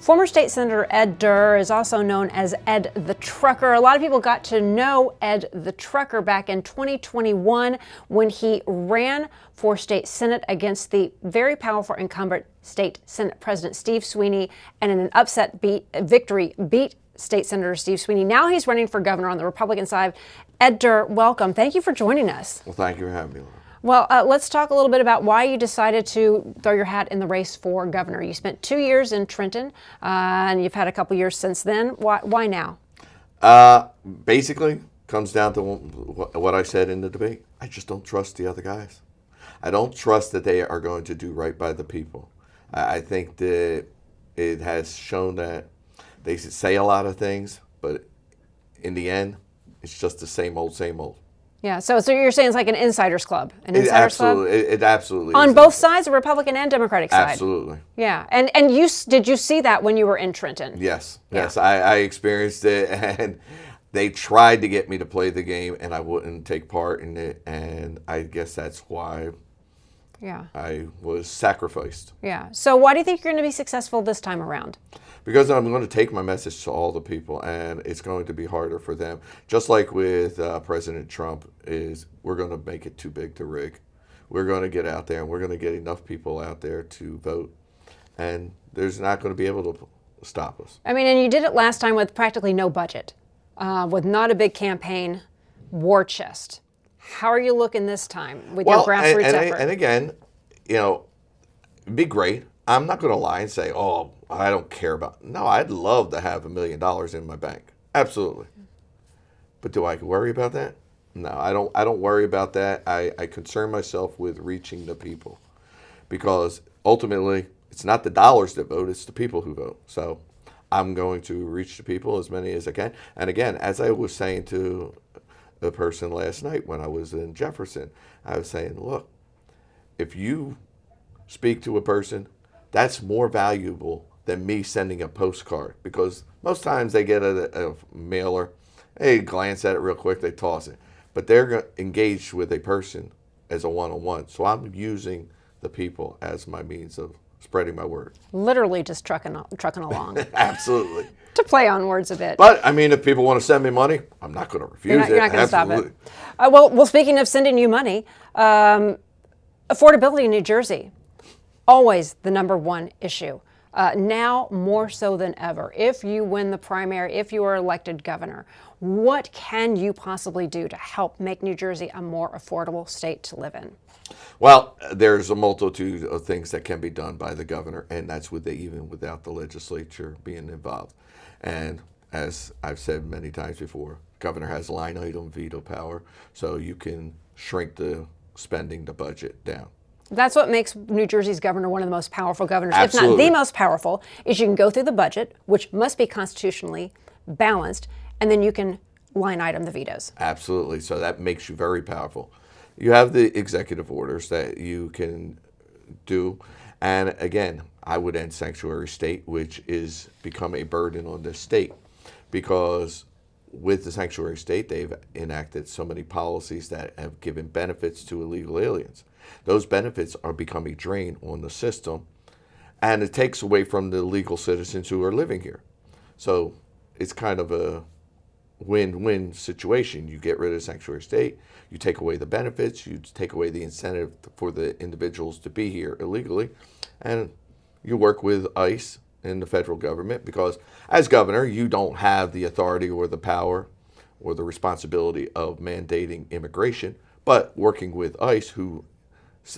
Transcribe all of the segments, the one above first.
Former State Senator Ed Durr is also known as Ed the Trucker. A lot of people got to know Ed the Trucker back in 2021 when he ran for state senate against the very powerful incumbent state Senate President Steve Sweeney, and in an upset victory beat State Senator Steve Sweeney. Now he's running for governor on the Republican side. Ed Durr, welcome. Thank you for joining us. Well, thank you for having me, Laura. Well, let's talk a little bit about why you decided to throw your hat in the race for governor. You spent 2 years in Trenton, and you've had a couple years since then. Why now? Basically, comes down to what I said in the debate. I just don't trust the other guys. I don't trust that they are going to do right by the people. I think that it has shown that they say a lot of things, but in the end, it's just the same old, same old. Yeah, so you're saying it's like an insiders club, It absolutely on is. Both sides, the Republican and Democratic side. Absolutely. Yeah, and did you see that when you were in Trenton? Yes, Yeah. yes, I experienced it, and they tried to get me to play the game, and I wouldn't take part in it, and I guess that's why I was sacrificed. Yeah. So why do you think you're going to be successful this time around? Because I'm going to take my message to all the people, and it's going to be harder for them. Just like with President Trump, we're going to make it too big to rig. We're going to get out there, and we're going to get enough people out there to vote, and there's not going to be able to stop us. I mean, and you did it last time with practically no budget, with not a big campaign, war chest. How are you looking this time with your grassroots effort? And again, it'd be great. I'm not going to lie and say, oh, I don't care about. No, I'd love to have $1 million in my bank. Absolutely. But do I worry about that? No, I don't worry about that. I concern myself with reaching the people, because ultimately it's not the dollars that vote, it's the people who vote. So I'm going to reach the people, as many as I can. And again, as I was saying to a person last night when I was in Jefferson, I was saying, look, if you speak to a person, that's more valuable than me sending a postcard, because most times they get a mailer, they glance at it real quick, they toss it. But they're engaged with a person as a one-on-one. So I'm using the people as my means of spreading my word. Literally just trucking along. Absolutely. To play on words a bit. But, I mean, if people want to send me money, I'm not going to refuse it. You're not going to stop it. Well, speaking of sending you money, affordability in New Jersey, always the #1 issue. Now more so than ever. If you win the primary, if you are elected governor, what can you possibly do to help make New Jersey a more affordable state to live in? Well, there's a multitude of things that can be done by the governor, and that's even without the legislature being involved. And as I've said many times before, governor has line item veto power, so you can shrink the spending, the budget down. That's what makes New Jersey's governor one of the most powerful governors, Absolutely. if not the most powerful, is you can go through the budget, which must be constitutionally balanced, and then you can line item the vetoes. Absolutely. So that makes you very powerful. You have the executive orders that you can do. And again, I would end sanctuary state, which is become a burden on the state, because with the sanctuary state, they've enacted so many policies that have given benefits to illegal aliens. Those benefits are becoming a drain on the system, and it takes away from the legal citizens who are living here. So it's kind of a win-win situation. You get rid of sanctuary state, you take away the benefits, you take away the incentive for the individuals to be here illegally, and you work with ICE and the federal government, because as governor, you don't have the authority or the power or the responsibility of mandating immigration, but working with ICE, who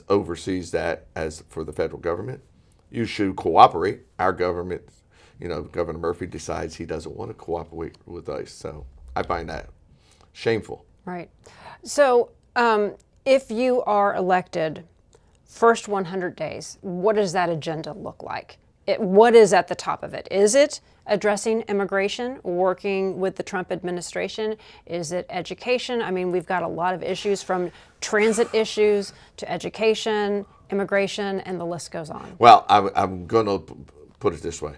oversees that as for the federal government, you should cooperate. Our government, Governor Murphy decides he doesn't want to cooperate with ICE, so I find that shameful. Right. So if you are elected, first 100 days, what does that agenda look like? What is at the top of it? Is it addressing immigration, working with the Trump administration? Is it education? I mean, we've got a lot of issues, from transit issues to education, immigration, and the list goes on. Well, I'm going to put it this way.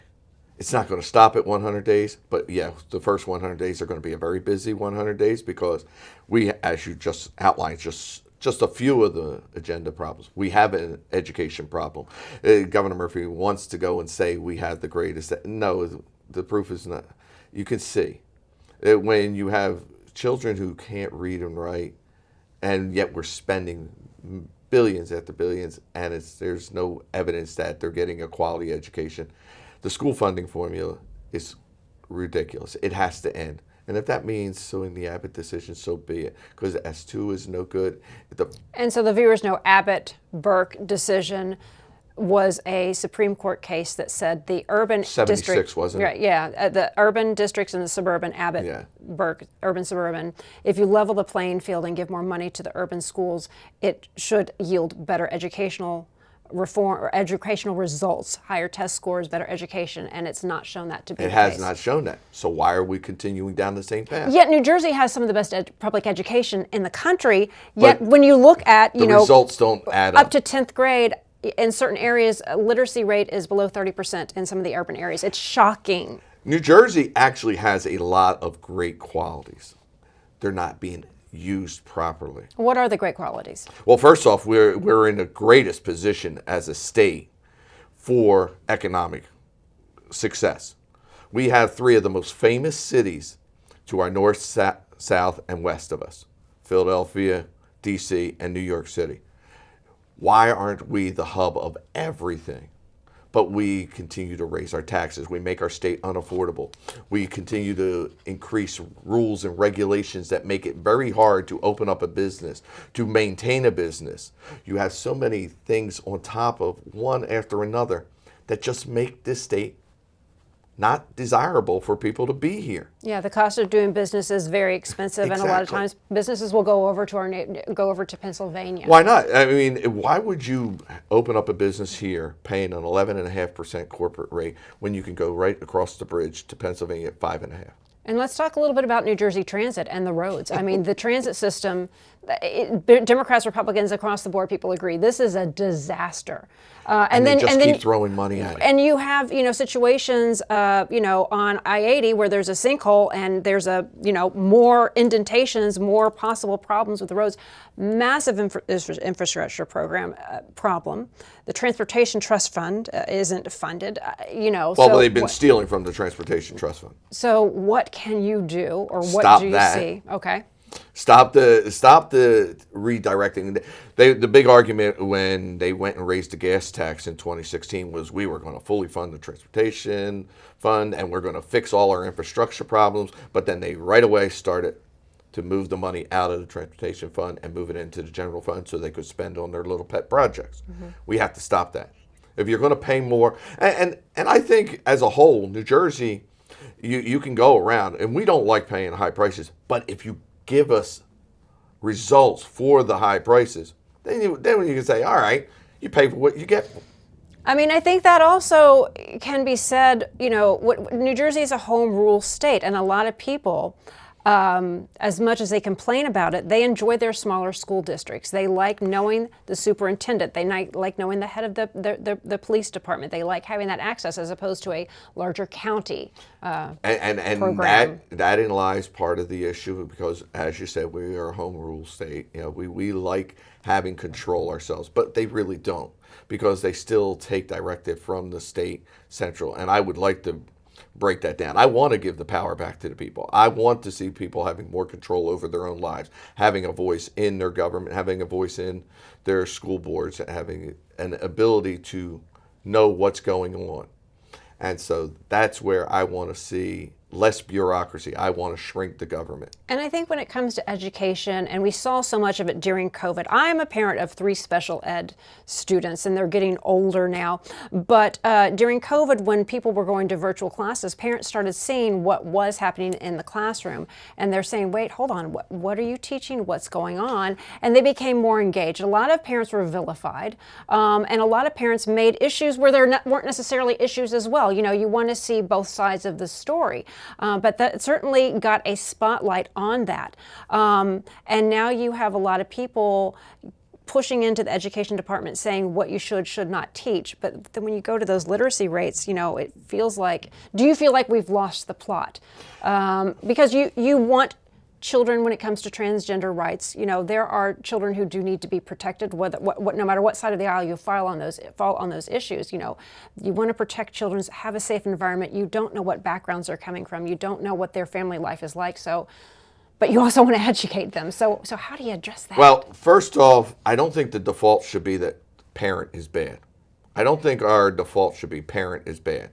It's not going to stop at 100 days, but yeah, the first 100 days are going to be a very busy 100 days, because we, as you just outlined just just a few of the agenda problems. We have an education problem. Governor Murphy wants to go and say we have the greatest. No, the proof is not. You can see that when you have children who can't read and write, and yet we're spending billions after billions, and there's no evidence that they're getting a quality education. The school funding formula is ridiculous. It has to end. And if that means suing the Abbott decision, so be it, because S2 is no good. And so the viewers know Abbott-Burke decision was a Supreme Court case that said the urban 76, district, wasn't it? Yeah, the urban districts and the suburban, Abbott-Burke, urban, suburban, if you level the playing field and give more money to the urban schools, it should yield better educational reform or educational results, higher test scores, better education, and it's not shown that to be the case. It has not shown that. So why are we continuing down the same path? Yet New Jersey has some of the best public education in the country, yet when you look at, the results don't add up. Up to 10th grade, in certain areas, literacy rate is below 30% in some of the urban areas. It's shocking. New Jersey actually has a lot of great qualities. They're not being used properly. What are the great qualities? Well, first off, we're in the greatest position as a state for economic success. We have three of the most famous cities to our north, south, and west of us: Philadelphia, D.C., and New York City. Why aren't we the hub of everything? But we continue to raise our taxes. We make our state unaffordable. We continue to increase rules and regulations that make it very hard to open up a business, to maintain a business. You have so many things on top of one after another that just make this state not desirable for people to be here. Yeah, the cost of doing business is very expensive, and a lot of times businesses will go over to Pennsylvania. Why not? I mean, why would you open up a business here paying an 11.5% corporate rate when you can go right across the bridge to Pennsylvania at 5.5%? And let's talk a little bit about New Jersey Transit and the roads. I mean, the transit system, Democrats, Republicans across the board, people agree, this is a disaster. And then keep throwing money at it. And you have, situations, on I-80 where there's a sinkhole and there's more indentations, more possible problems with the roads. Massive infrastructure problem. The Transportation Trust Fund isn't funded. Well, so they've been stealing from the Transportation Trust Fund. So what can you do, or what do you see? Okay. Stop the redirecting. The big argument when they went and raised the gas tax in 2016 was we were going to fully fund the transportation fund and we're going to fix all our infrastructure problems. But then they right away started to move the money out of the transportation fund and move it into the general fund so they could spend on their little pet projects. Mm-hmm. We have to stop that. If you're going to pay more, and I think as a whole, New Jersey, you can go around, and we don't like paying high prices, but if you give us results for the high prices, then you can say, all right, you pay for what you get. I mean, I think that also can be said, New Jersey is a home rule state, and a lot of people, as much as they complain about it, they enjoy their smaller school districts. They like knowing the superintendent. They like knowing the head of the police department. They like having that access as opposed to a larger county and program. That lies part of the issue because, as you said, we are a home rule state. We like having control ourselves, but they really don't because they still take directive from the state central. And I would like to break that down. I want to give the power back to the people. I want to see people having more control over their own lives, having a voice in their government, having a voice in their school boards, having an ability to know what's going on. And so that's where I want to see less bureaucracy. I want to shrink the government. And I think when it comes to education, and we saw so much of it during COVID, I am a parent of 3 special ed students, and they're getting older now. But during COVID, when people were going to virtual classes, parents started seeing what was happening in the classroom. And they're saying, wait, hold on, what are you teaching? What's going on? And they became more engaged. A lot of parents were vilified, and a lot of parents made issues where there weren't necessarily issues as well. You want to see both sides of the story. But that certainly got a spotlight on that. And now you have a lot of people pushing into the education department saying what you should not teach. But then when you go to those literacy rates, it feels like, do you feel like we've lost the plot? Because you want children when it comes to transgender rights. You know, there are children who do need to be protected, no matter what side of the aisle you fall on those issues. You know, you want to protect children, have a safe environment. You don't know what backgrounds they're coming from. You don't know what their family life is like. So, but you also want to educate them. So how do you address that? Well, first off, I don't think the default should be that parent is bad. I don't think our default should be parent is bad.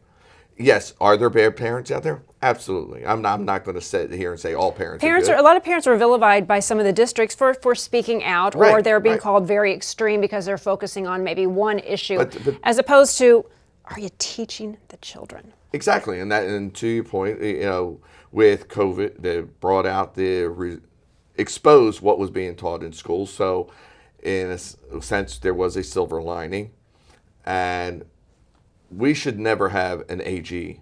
Yes, are there bad parents out there? Absolutely. I'm not going to sit here and say all parents are good. A lot of parents are vilified by some of the districts for speaking out, or they're being called very extreme because they're focusing on maybe one issue, but as opposed to, are you teaching the children? Exactly, and to your point, you know, with COVID, they brought out exposed what was being taught in schools. So, in a sense, there was a silver lining, and we should never have an AG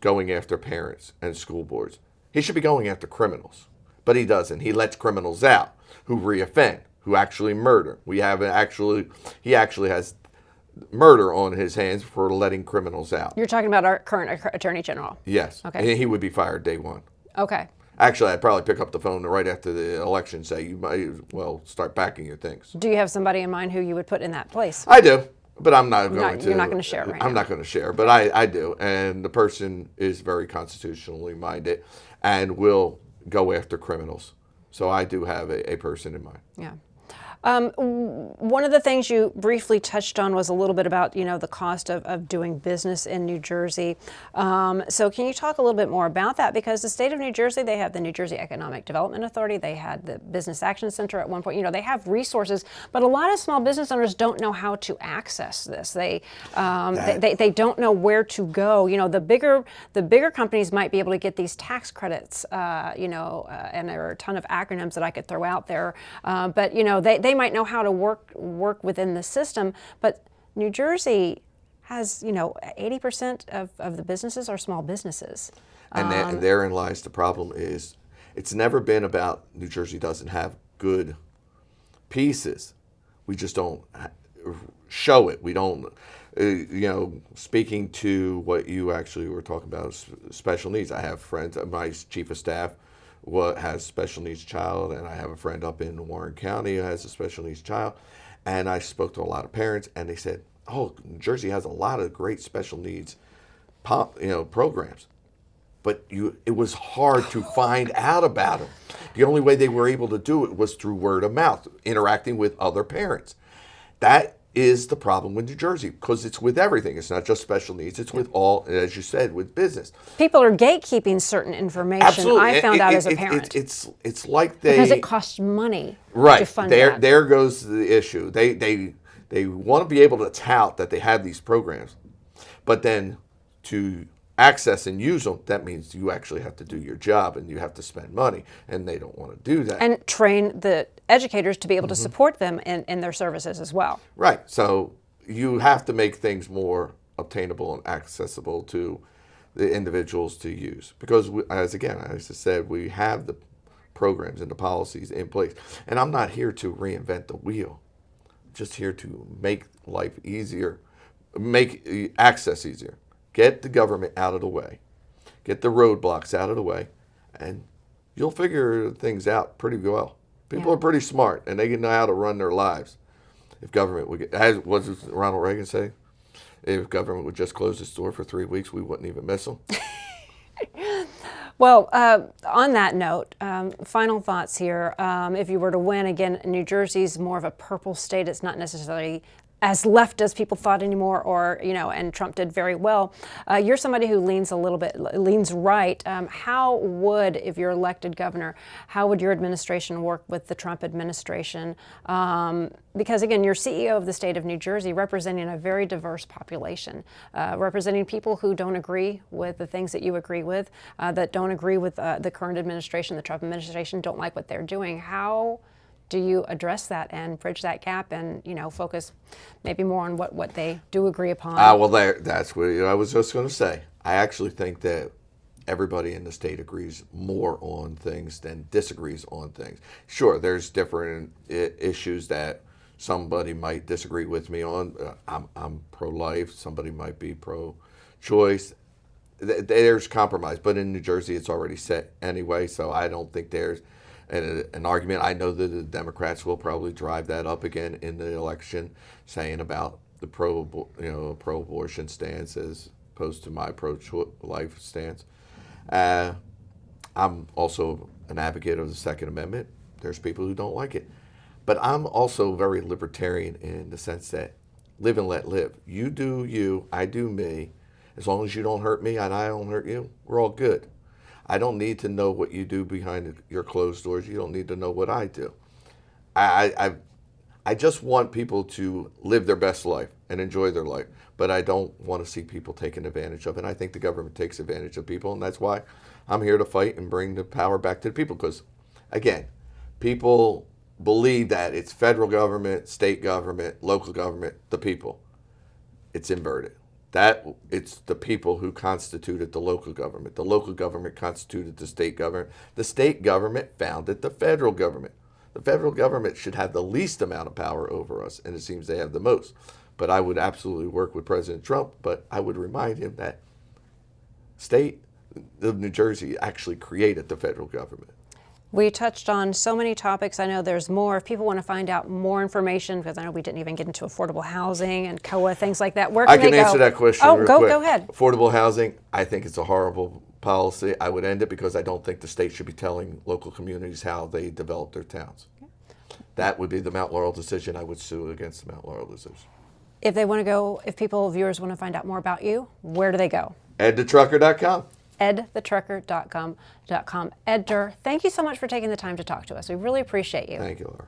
going after parents and school boards. He should be going after criminals, but he doesn't. He lets criminals out who reoffend, who actually murder. He actually has murder on his hands for letting criminals out. You're talking about our current Attorney General? Yes. Okay. And he would be fired day one. Okay. Actually, I'd probably pick up the phone right after the election and say, you might as well start packing your things. Do you have somebody in mind who you would put in that place? I do, but I'm not going to. You're not going to share right now. I'm not going to share, but I do. And the person is very constitutionally minded and will go after criminals. So I do have a person in mind. Yeah. One of the things you briefly touched on was a little bit about, you know, the cost of doing business in New Jersey. So can you talk a little bit more about that? Because the state of New Jersey, they have the New Jersey Economic Development Authority. They had the Business Action Center at one point. You know, they have resources, but a lot of small business owners don't know how to access this. They don't know where to go. You know, the bigger companies might be able to get these tax credits, and there are a ton of acronyms that I could throw out there. But, you know, they might know how to work within the system, but New Jersey has, you know, 80% of the businesses are small businesses. And therein lies the problem is it's never been about New Jersey doesn't have good pieces. We just don't show it. We don't, speaking to what you actually were talking about, special needs. I have friends, my chief of staff has special needs child, and I have a friend up in Warren County who has a special needs child, and I spoke to a lot of parents, and they said, "Oh, New Jersey has a lot of great special needs, programs, but it was hard to find out about them. The only way they were able to do it was through word of mouth, interacting with other parents. That is the problem with New Jersey, because it's with everything. It's not just special needs. It's with all, as you said, with business. People are gatekeeping certen information. Absolutely. I found out as a parent. It's like because it costs money to fund that. There goes the issue. They want to be able to tout that they have these programs, but then to access and use them, that means you actually have to do your job and you have to spend money, and they don't want to do that. And train the educators to be able to support them in their services as well. Right. So you have to make things more obtainable and accessible to the individuals to use. Because, as I said, we have the programs and the policies in place. And I'm not here to reinvent the wheel. I'm just here to make life easier, make access easier. Get the government out of the way. Get the roadblocks out of the way, and you'll figure things out pretty well. People are pretty smart, and they know how to run their lives. If government would what does Ronald Reagan say? If government would just close its door for 3 weeks, we wouldn't even miss them. Well, on that note, final thoughts here. If you were to win, again, New Jersey's more of a purple state. It's not necessarily as left as people thought anymore, and Trump did very well. You're somebody who leans right. How would, if you're elected governor, how would your administration work with the Trump administration? Because again, you're CEO of the state of New Jersey, representing a very diverse population, representing people who don't agree with the things that you agree with, that don't agree with the current administration, the Trump administration, don't like what they're doing. How do you address that and bridge that gap and, focus maybe more on what they do agree upon? That's what I was just going to say. I actually think that everybody in the state agrees more on things than disagrees on things. Sure, there's different issues that somebody might disagree with me on. I'm pro-life. Somebody might be pro-choice. there's compromise, but in New Jersey it's already set anyway, so I don't think there's an argument. I know that the Democrats will probably drive that up again in the election, saying about the pro-abortion stance as opposed to my pro-life stance. I'm also an advocate of the Second Amendment. There's people who don't like it, but I'm also very libertarian in the sense that live and let live. You do you, I do me. As long as you don't hurt me and I don't hurt you, we're all good. I don't need to know what you do behind your closed doors. You don't need to know what I do. I just want people to live their best life and enjoy their life, but I don't want to see people taken advantage of. And I think the government takes advantage of people, and that's why I'm here to fight and bring the power back to the people. Because, again, people believe that it's federal government, state government, local government, the people. It's inverted. That it's the people who constituted the local government. The local government constituted the state government. The state government founded the federal government. The federal government should have the least amount of power over us, and it seems they have the most. But I would absolutely work with President Trump, but I would remind him that state of New Jersey actually created the federal government. We touched on so many topics. I know there's more. If people want to find out more information, because I know we didn't even get into affordable housing and COA, things like that, where can they go? I can answer that question real quick. Go ahead. Affordable housing, I think it's a horrible policy. I would end it because I don't think the state should be telling local communities how they develop their towns. That would be the Mount Laurel decision. I would sue against the Mount Laurel decision. If they want to go, if viewers want to find out more about you, where do they go? EdTheTrucker.com. EdTheTrucker.com. Ed Durr, thank you so much for taking the time to talk to us. We really appreciate you. Thank you, Laura.